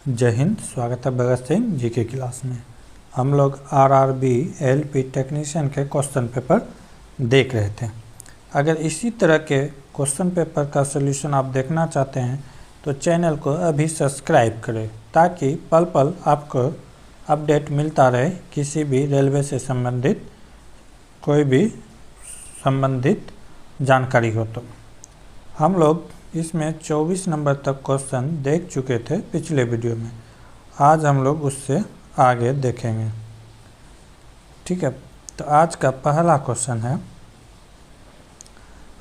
जय हिंद। स्वागत है भगत सिंह जी के क्लास में। हम लोग आरआरबी एलपी टेक्नीशियन के क्वेश्चन पेपर देख रहे थे। अगर इसी तरह के क्वेश्चन पेपर का सलूशन आप देखना चाहते हैं तो चैनल को अभी सब्सक्राइब करें ताकि पल पल आपको अपडेट मिलता रहे किसी भी रेलवे से संबंधित कोई भी संबंधित जानकारी हो। तो हम लोग इसमें 24 नंबर तक क्वेश्चन देख चुके थे पिछले वीडियो में। आज हम लोग उससे आगे देखेंगे। ठीक है, तो आज का पहला क्वेश्चन है,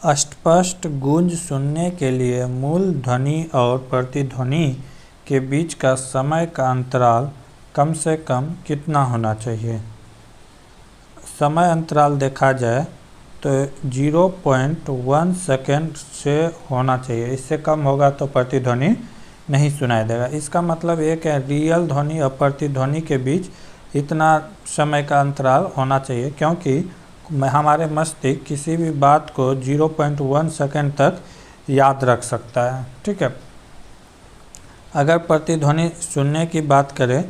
अस्पष्ट गूंज सुनने के लिए मूल ध्वनि और प्रतिध्वनि के बीच का समय का अंतराल कम से कम कितना होना चाहिए। समय अंतराल देखा जाए तो 0.1 सेकेंड से होना चाहिए। इससे कम होगा तो प्रतिध्वनि नहीं सुनाई देगा। इसका मतलब ये कि रियल ध्वनि और प्रतिध्वनि के बीच इतना समय का अंतराल होना चाहिए, क्योंकि हमारे मस्तिष्क किसी भी बात को 0.1 सेकेंड तक याद रख सकता है। ठीक है, अगर प्रतिध्वनि सुनने की बात करें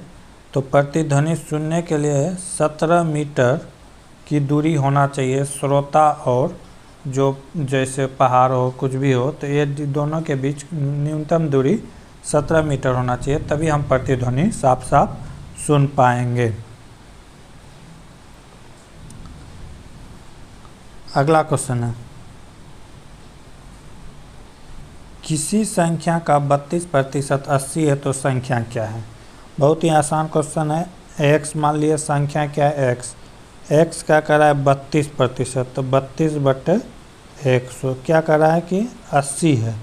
तो प्रतिध्वनि सुनने के लिए 17 मीटर की दूरी होना चाहिए श्रोता और जो जैसे पहाड़ हो कुछ भी हो, तो ये दोनों के बीच न्यूनतम दूरी 17 मीटर होना चाहिए, तभी हम प्रतिध्वनि साफ साफ सुन पाएंगे। अगला क्वेश्चन है, किसी संख्या का 32% 80 है तो संख्या क्या है। बहुत ही आसान क्वेश्चन है। x मान लिए संख्या क्या है, x क्या कर रहा है 32%, तो 32/100 क्या कर रहा है कि 80 है,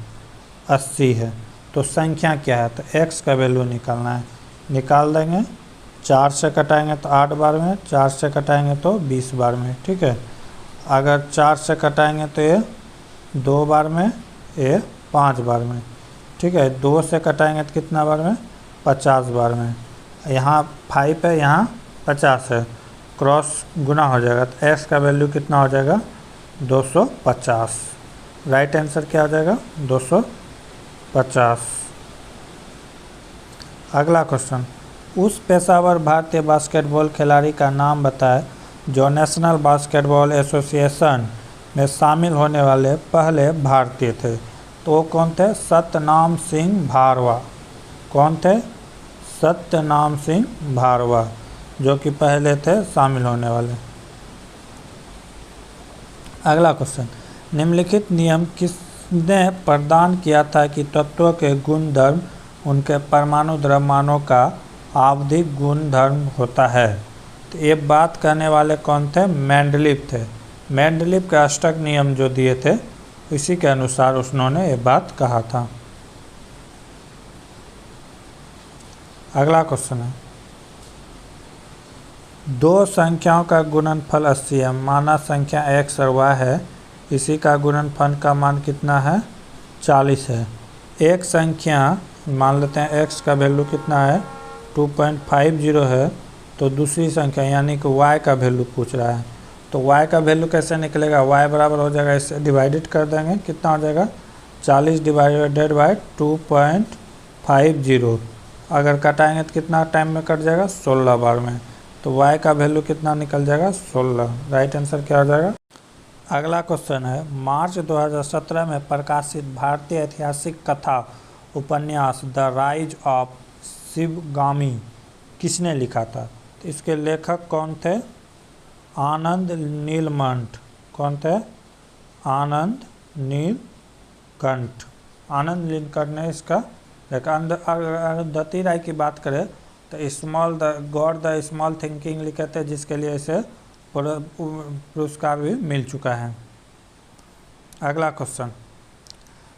तो संख्या क्या है, तो x का वैल्यू निकालना है। निकाल देंगे, 4 से कटाएंगे तो 8 बार में, 4 से कटाएंगे तो 20 बार में। ठीक है, अगर 4 से कटाएंगे तो ये 2 बार में, ये 5 बार में। ठीक है, 2 से कटाएंगे तो कितना बार में, 50 बार में। यहाँ 5 है, यहाँ 50 है, क्रॉस गुना हो जाएगा तो x का वैल्यू कितना हो जाएगा 250। राइट आंसर क्या हो जाएगा 250। अगला क्वेश्चन, उस पेशेवर भारतीय बास्केटबॉल खिलाड़ी का नाम बताएं जो नेशनल बास्केटबॉल एसोसिएशन में शामिल होने वाले पहले भारतीय थे। तो वो कौन थे, सत्यनाम सिंह भारवा। कौन थे, सत्यनाम सिंह भारवा, जो कि पहले थे शामिल होने वाले। अगला क्वेश्चन, निम्नलिखित नियम किसने प्रदान किया था कि तत्वों के गुणधर्म उनके परमाणु द्रव्यमानों का आवधिक गुणधर्म होता है। तो ये बात करने वाले कौन थे, मेंडलीव थे। मेंडलीव के अष्टक नियम जो दिए थे इसी के अनुसार उन्होंने ये बात कहा था। अगला क्वेश्चन है, दो संख्याओं का गुणनफल 80 है, माना संख्या x और y है, इसी का गुणनफल का मान कितना है 40 है। एक संख्या मान लेते हैं x का वैल्यू कितना है 2.50 है, तो दूसरी संख्या यानी कि y का वैल्यू पूछ रहा है। तो y का वैल्यू कैसे निकलेगा, y बराबर हो जाएगा, इससे डिवाइडेड कर देंगे, कितना हो जाएगा 40 डिवाइडेड बाई 2.50। अगर कटाएंगे तो कितना टाइम में कट जाएगा 16 बार में, तो y का वैल्यू कितना निकल जाएगा 16। राइट आंसर क्या हो जाएगा। अगला क्वेश्चन है, मार्च 2017 में प्रकाशित भारतीय ऐतिहासिक कथा उपन्यास द राइज ऑफ शिवगामी किसने लिखा था। तो इसके लेखक कौन थे, आनंद नीलकंठ। कौन थे, आनंद नीलकंठ। आनंद नीलकंठ ने इसका अरुंधति राय की बात करें तो small the God the small thinking लिखे थे, जिसके लिए इसे पुरस्कार भी मिल चुका है। अगला क्वेश्चन,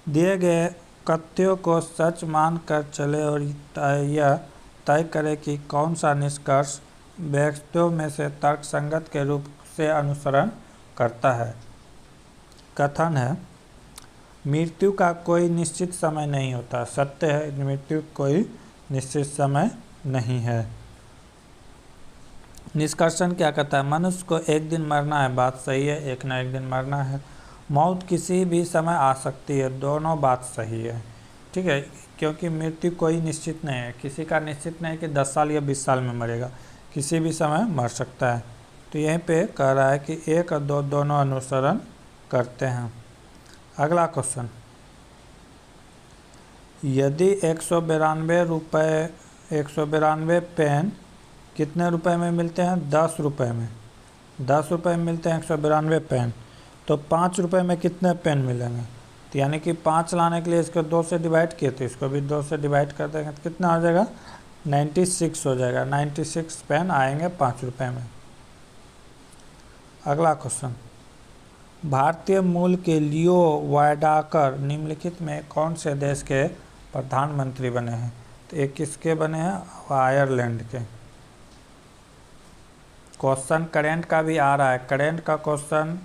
दिए गए कथ्यों को सच मान कर चले और यह तय करें कि कौन सा निष्कर्ष व्यक्तियों में से तर्कसंगत के रूप से अनुसरण करता है। कथन है, मृत्यु का कोई निश्चित समय नहीं होता। सत्य है, मृत्यु कोई निश्चित समय नहीं है। निष्कर्षण क्या कहता है, मनुष्य को एक दिन मरना है, बात सही है, एक ना एक दिन मरना है। मौत किसी भी समय आ सकती है, दोनों बात सही है। ठीक है, क्योंकि मृत्यु कोई निश्चित नहीं है, किसी का निश्चित नहीं कि 10 साल या 20 साल में मरेगा, किसी भी समय मर सकता है। तो यहीं पे कह रहा है कि 1 और 2 दोनों अनुसरण करते हैं। अगला क्वेश्चन, यदि 192 पेन कितने रुपए में मिलते हैं? 10 रुपये में। 10 रुपये में मिलते हैं 192 पेन, तो 5 रुपये में कितने पेन मिलेंगे? तो यानी कि 5 लाने के लिए इसको 2 से डिवाइड किए, तो इसको भी 2 से डिवाइड कर देंगे तो कितना हो जाएगा? 96 हो जाएगा। 96 पेन आएंगे 5 रुपये में। अगला क्वेश्चन, भारतीय मूल के लियो वायडाकर निम्नलिखित में कौन से देश के प्रधानमंत्री बने हैं? तो एक किसके बने हैं? आयरलैंड के। क्वेश्चन करेंट का भी आ रहा है, करेंट का क्वेश्चन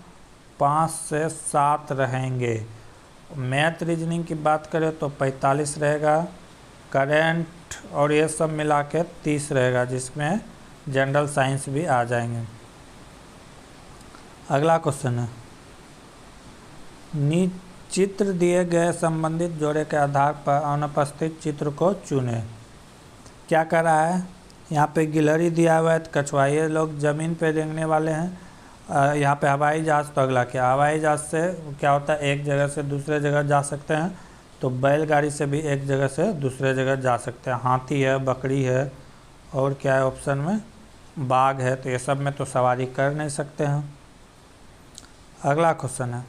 5 से 7 रहेंगे। मैथ रीजनिंग की बात करें तो 45 रहेगा, करेंट और ये सब मिला के 30 रहेगा, जिसमें जनरल साइंस भी आ जाएंगे। अगला क्वेश्चन है, चित्र दिए गए संबंधित जोड़े के आधार पर अनुपस्थित चित्र को चुने। क्या कर रहा है? यहाँ पे गिलहरी दिया हुआ है, कछुआए लोग ज़मीन पे रेंगने वाले हैं। यहाँ पे हवाई जहाज़, तो अगला क्या? हवाई जहाज़ से क्या होता है? एक जगह से दूसरे जगह जा सकते हैं। तो बैलगाड़ी से भी एक जगह से दूसरे जगह जा सकते हैं। हाथी है, बकरी है, और क्या है ऑप्शन में? बाघ है। तो ये सब में तो सवारी कर नहीं सकते हैं। अगला क्वेश्चन है,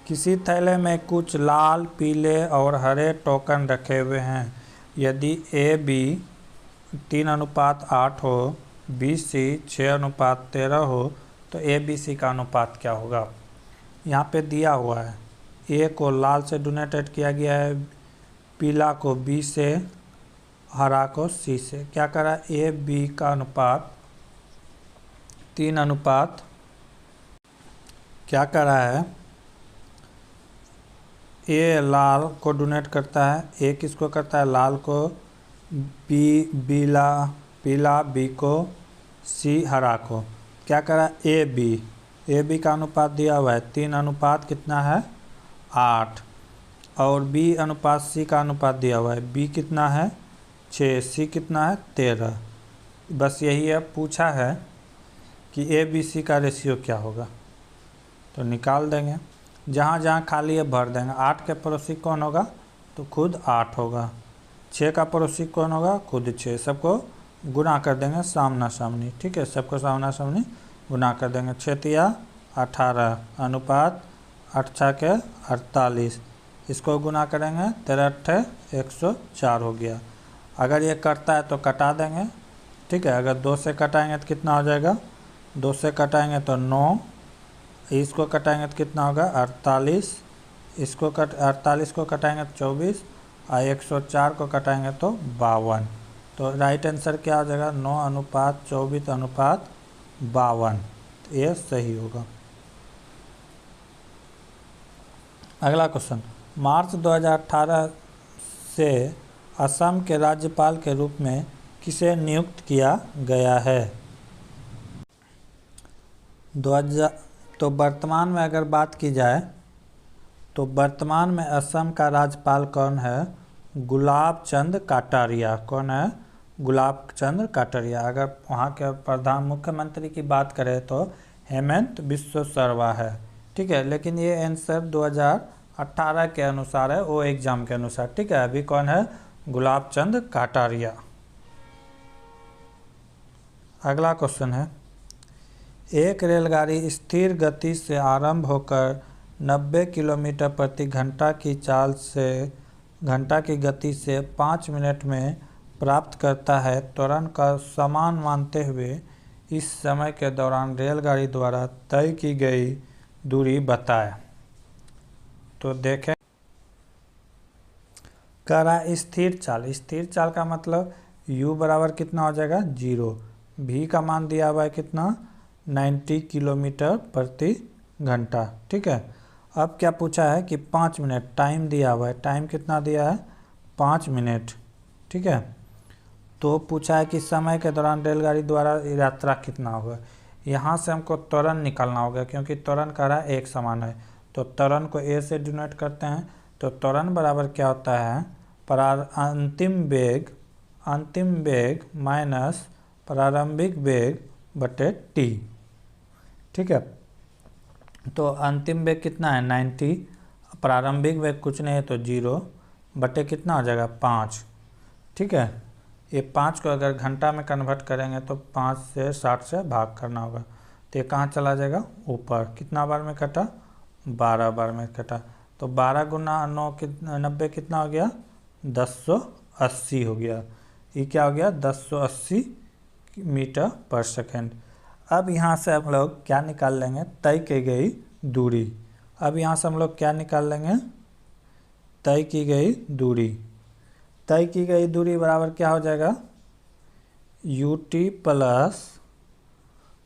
किसी थैले में कुछ लाल, पीले और हरे टोकन रखे हुए हैं। यदि AB 3:8 हो, BC 6:13 हो, तो ABC का अनुपात क्या होगा? यहाँ पे दिया हुआ है, A को लाल से डोनेटेड किया गया है, पीला को B से, हरा को C से। क्या करा? AB का अनुपात 3:, क्या करा है? A लाल को डोनेट करता है, A किसको करता है? लाल को, पीला B को, C हरा को। क्या करा? AB का अनुपात दिया हुआ है 3: कितना है? 8। और B अनुपात C का अनुपात दिया हुआ है, B कितना है? 6, C कितना है? 13। बस यही है, पूछा है कि ABC का रेशियो क्या होगा, तो निकाल देंगे। जहाँ जहाँ खाली है भर देंगे। 8 के पड़ोसी कौन होगा? तो खुद 8 होगा। 6 का पड़ोसी कौन होगा? खुद 6। सबको गुना कर देंगे सामना सामनी, ठीक है, सबको सामना सामनी गुना कर देंगे। 6 × 18 अनुपात 8 के 48, इसको गुना करेंगे 13 × 104 हो गया। अगर ये कटता है तो कटा देंगे, ठीक है। अगर 2 से कटाएंगे तो कितना हो जाएगा? 2 से कटाएंगे तो 9, इसको कटाएंगे तो कितना होगा? 48, इसको 48 को कटाएंगे तो 24, और 104 को कटाएंगे तो 52। तो राइट आंसर क्या हो जाएगा? 9:24:52। तो ये सही होगा। अगला क्वेश्चन, मार्च 2018 से असम के राज्यपाल के रूप में किसे नियुक्त किया गया है? तो वर्तमान में अगर बात की जाए तो वर्तमान में असम का राज्यपाल कौन है? गुलाब चंद कटारिया। कौन है? गुलाब चंद कटारिया। अगर वहाँ के मुख्यमंत्री की बात करें तो हेमंत बिस्वा शर्मा है, ठीक है। लेकिन ये आंसर 2018 के अनुसार है, वो एग्जाम के अनुसार, ठीक है। अभी कौन है? गुलाब चंद कटारिया। अगला क्वेश्चन है, एक रेलगाड़ी स्थिर गति से आरंभ होकर 90 किलोमीटर प्रति घंटा की चाल से घंटा की गति से 5 मिनट में प्राप्त करता है। त्वरण का समान मानते हुए इस समय के दौरान रेलगाड़ी द्वारा तय की गई दूरी बताएं। तो देखें, कह रहा है स्थिर चाल। स्थिर चाल का मतलब u बराबर कितना हो जाएगा? 0। v का मान दिया हुआ है कितना? 90 किलोमीटर प्रति घंटा, ठीक है। अब क्या पूछा है कि 5 मिनट टाइम दिया हुआ है। टाइम कितना दिया है? 5 मिनट, ठीक है। तो पूछा है कि समय के दौरान रेलगाड़ी द्वारा यात्रा कितना होगा। यहाँ से हमको त्वरण निकालना होगा, क्योंकि त्वरण कह रहा है एक समान है। तो त्वरण को a से डिनोट करते हैं, तो त्वरण बराबर क्या होता है, अंतिम वेग माइनस प्रारंभिक वेग बटे टी। ठीक है, तो अंतिम वेग कितना है 90, प्रारंभिक वेग कुछ नहीं है तो 0 बटे कितना हो जाएगा 5। ठीक है, ये 5 को अगर घंटा में कन्वर्ट करेंगे तो 5 से 60 से भाग करना होगा, तो ये कहाँ चला जाएगा ऊपर। कितना बार में कटा, 12 बार में कटा। तो 12 गुना 9 90 कितना हो गया 1080 हो गया। ये क्या हो गया 1080 मीटर पर सेकेंड। अब यहाँ से हम लोग क्या निकाल लेंगे, तय की गई दूरी। अब यहाँ से हम लोग क्या निकाल लेंगे, तय की गई दूरी। तय की गई दूरी बराबर क्या हो जाएगा, ut plus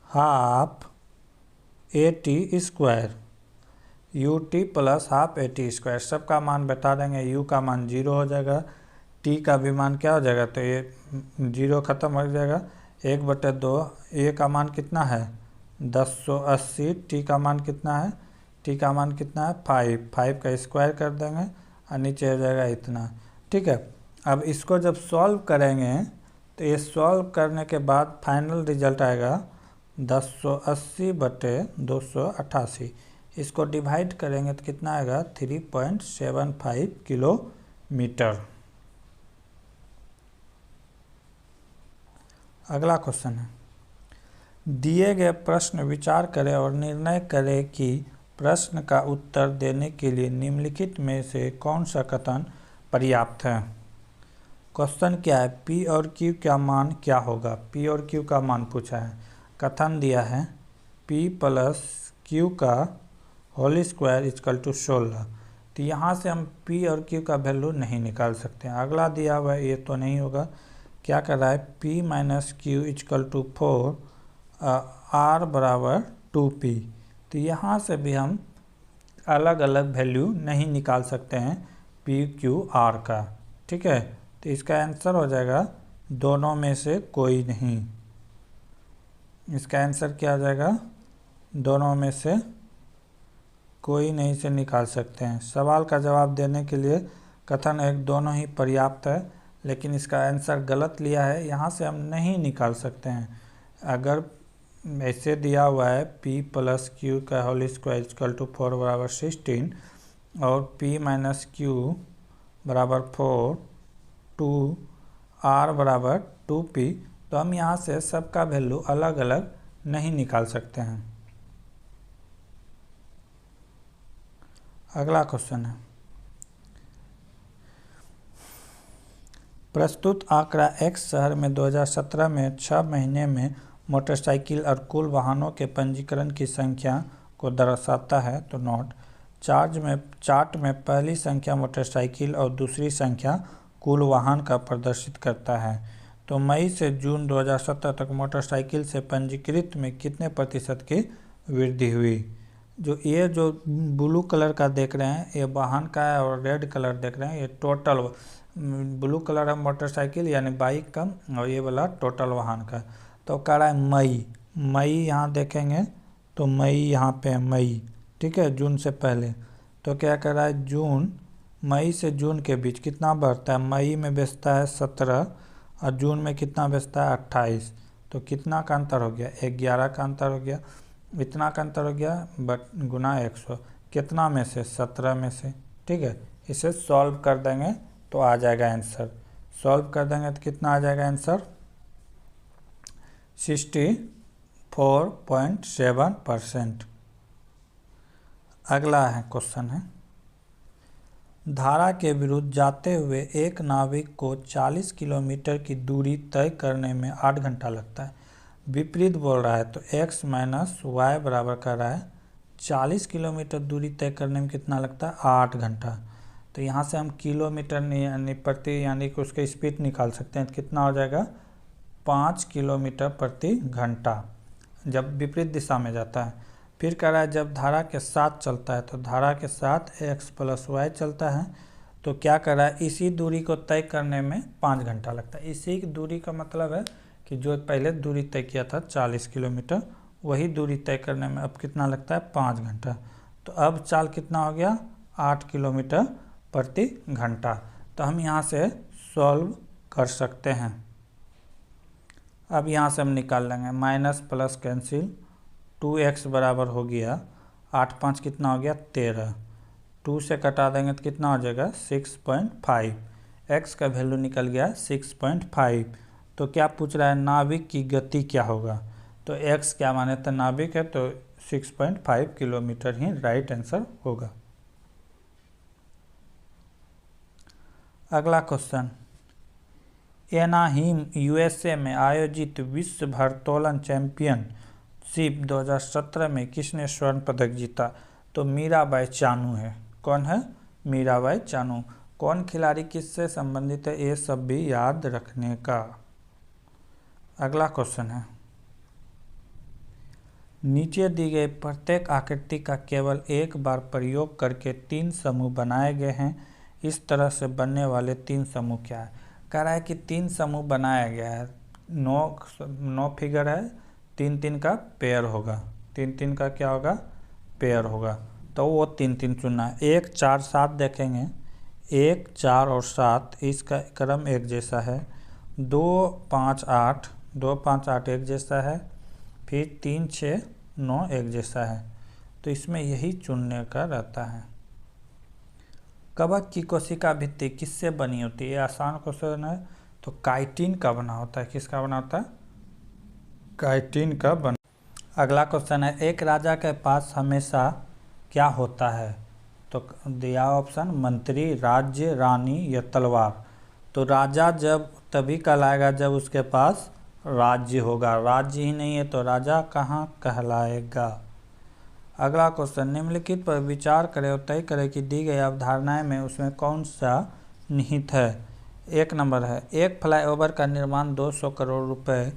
half AT square. ut plus half AT square, सबका मान बता देंगे। u का मान 0 हो जाएगा, t का भी मान क्या हो जाएगा, तो ये 0 खत्म हो जाएगा। 1/2, a का मान कितना है 1080, t का मान कितना है, t का मान कितना है 5 का स्क्वायर कर देंगे और नीचे हो जाएगा इतना। ठीक है, अब इसको जब सॉल्व करेंगे तो ये सॉल्व करने के बाद फाइनल रिजल्ट आएगा 1080 बटे 288। इसको डिवाइड करेंगे तो कितना आएगा 3.75 किलोमीटर। अगला क्वेश्चन है, दिए गए प्रश्न विचार करें और निर्णय करें कि प्रश्न का उत्तर देने के लिए निम्नलिखित में से कौन सा कथन पर्याप्त है। क्वेश्चन क्या है, P और Q का मान क्या होगा। P और Q का मान पूछा है, कथन दिया है P प्लस Q का होल स्क्वायर इक्वल टू 16। तो यहाँ से हम P और Q का वैल्यू नहीं निकाल सकते हैं। अगला दिया हुआ है ये तो नहीं होगा, क्या कर रहा है P minus Q equal to 4 R बराबर 2P। तो यहाँ से भी हम अलग अलग वैल्यू नहीं निकाल सकते हैं P Q R का। ठीक है, तो इसका आंसर हो जाएगा दोनों में से कोई नहीं। इसका आंसर क्या हो जाएगा, दोनों में से कोई नहीं से निकाल सकते हैं। सवाल का जवाब देने के लिए कथन एक दोनों ही पर्याप्त है, लेकिन इसका आंसर गलत लिया है, यहाँ से हम नहीं निकाल सकते हैं। अगर ऐसे दिया हुआ है P प्लस Q का होल स्क्वायर इक्वल टू 4 बराबर 16 और P माइनस Q बराबर 4 2 R बराबर 2P, तो हम यहाँ से सबका वैल्यू अलग अलग नहीं निकाल सकते हैं। अगला क्वेश्चन है, प्रस्तुत आंकड़ा X शहर में 2017 में 6 महीने में मोटरसाइकिल और कुल वाहनों के पंजीकरण की संख्या को दर्शाता है। तो नोट, चार्ट में पहली संख्या मोटरसाइकिल और दूसरी संख्या कुल वाहन का प्रदर्शित करता है। तो मई से जून 2017 तक मोटरसाइकिल से पंजीकृत में कितने प्रतिशत की वृद्धि हुई। जो ब्लू कलर का देख रहे हैं ये वाहन का है और रेड कलर देख रहे हैं ये टोटल। ब्लू कलर है मोटरसाइकिल यानी बाइक का, और ये वाला टोटल वाहन का। तो कह रहा है मई यहाँ देखेंगे तो मई यहाँ पे है मई। ठीक है, जून से पहले। तो क्या कर रहा है, जून, मई से जून के बीच कितना बढ़ता है। मई में बेचता है 17 और जून में कितना बेचता है 28। तो कितना का अंतर हो गया, 11 का अंतर हो गया। इतना का अंतर हो गया बट गुना 100, कितना में से 17 में से। ठीक है, इसे सॉल्व कर देंगे तो आ जाएगा आंसर। सॉल्व कर देंगे तो कितना आ जाएगा आंसर, 64.7%। अगला है क्वेश्चन है, धारा के विरुद्ध जाते हुए एक नाविक को 40 किलोमीटर की दूरी तय करने में 8 घंटा लगता है। विपरीत बोल रहा है तो x माइनस वाई बराबर कर रहा है 40 किलोमीटर दूरी तय करने में कितना लगता है 8 घंटा। तो यहाँ से हम किलोमीटर यानी प्रति यानी कि उसका स्पीड निकाल सकते हैं। तो कितना हो जाएगा 5 किलोमीटर प्रति घंटा जब विपरीत दिशा में जाता है। फिर कह रहा है जब धारा के साथ चलता है तो धारा के साथ x प्लस वाई चलता है। तो क्या कर रहा है, इसी दूरी को तय करने में 5 घंटा लगता है। इसी दूरी का मतलब है कि जो पहले दूरी तय किया था 40 किलोमीटर, वही दूरी तय करने में अब कितना लगता है 5 घंटा। तो अब चाल कितना हो गया 8 किलोमीटर प्रति घंटा। तो हम यहाँ से सॉल्व कर सकते हैं। अब यहाँ से हम निकाल लेंगे, माइनस प्लस कैंसिल, 2x बराबर हो गया 8 5 कितना हो गया 13, 2 से कटा देंगे तो कितना हो जाएगा 6.5, x का वैल्यू निकल गया 6.5। तो क्या पूछ रहा है, नाभिक की गति क्या होगा, तो x क्या माने तो नाभिक है, तो 6.5 किलोमीटर ही राइट आंसर होगा। अगला क्वेश्चन, एनाहीम यूएसए में आयोजित विश्व भारोत्तोलन चैंपियनशिप 2017 में किसने स्वर्ण पदक जीता, तो मीराबाई चानू है। कौन है, मीराबाई चानू। कौन खिलाड़ी किससे संबंधित है, ये सब भी याद रखने का। अगला क्वेश्चन है, नीचे दी गई प्रत्येक आकृति का केवल एक बार प्रयोग करके 3 समूह बनाए गए हैं, इस तरह से बनने वाले 3 समूह क्या है। कह रहा है कि 3 समूह बनाया गया है, 9 फिगर है, 3 3 का पेयर होगा, 3 3 का क्या होगा, पेयर होगा। तो वो 3 3 चुनना है। 1 4 7 देखेंगे, 1 4 और 7 इसका क्रम एक जैसा है। 2 5 8 2 5 8 एक जैसा है, फिर 3 6 9 एक जैसा है। तो इसमें यही चुनने का रहता है। कवक की कोशिका भित्ति किससे बनी होती है, ये आसान क्वेश्चन है। तो काइटिन का बना होता है, किसका बना होता है, काइटिन का बना। अगला क्वेश्चन है, एक राजा के पास हमेशा क्या होता है, तो दिया ऑप्शन मंत्री, राज्य, रानी या तलवार। तो राजा जब तभी कहलाएगा जब उसके पास राज्य होगा, राज्य ही नहीं है तो राजा कहाँ कहलाएगा। अगला क्वेश्चन, निम्नलिखित पर विचार करें और तय करें कि दी गई अवधारणाएं में उसमें कौन सा निहित है। 1 नंबर है, एक फ्लाईओवर का निर्माण 200 करोड़ रुपए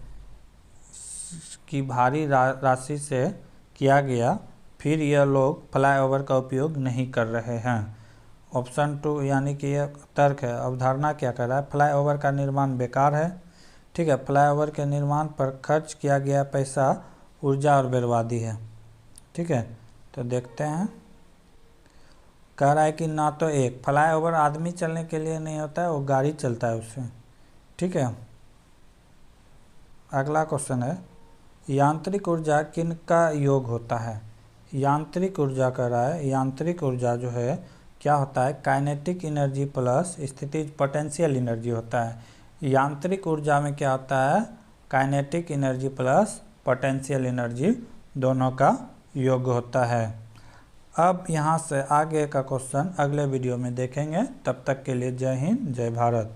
की भारी राशि से किया गया, फिर यह लोग फ्लाईओवर का उपयोग नहीं कर रहे हैं। ऑप्शन 2 यानी कि यह तर्क है। अवधारणा क्या कर रहा है, फ्लाईओवर का निर्माण बेकार है, ठीक है, फ्लाईओवर के निर्माण पर खर्च किया गया पैसा ऊर्जा और बर्बादी है, ठीक है। तो देखते हैं, कह रहा है कि ना तो एक फ्लाईओवर आदमी चलने के लिए नहीं होता है, वो गाड़ी चलता है उससे, ठीक है। अगला क्वेश्चन है, यांत्रिक ऊर्जा किनका योग होता है। यांत्रिक ऊर्जा कह रहा है, यांत्रिक ऊर्जा जो है क्या होता है, काइनेटिक एनर्जी प्लस स्थितिज पोटेंशियल एनर्जी होता है। यांत्रिक ऊर्जा में क्या होता है, kinetic energy plus potential energy दोनों का योग होता है। अब यहाँ से आगे का क्वेश्चन अगले वीडियो में देखेंगे। तब तक के लिए जय हिंद, जय भारत।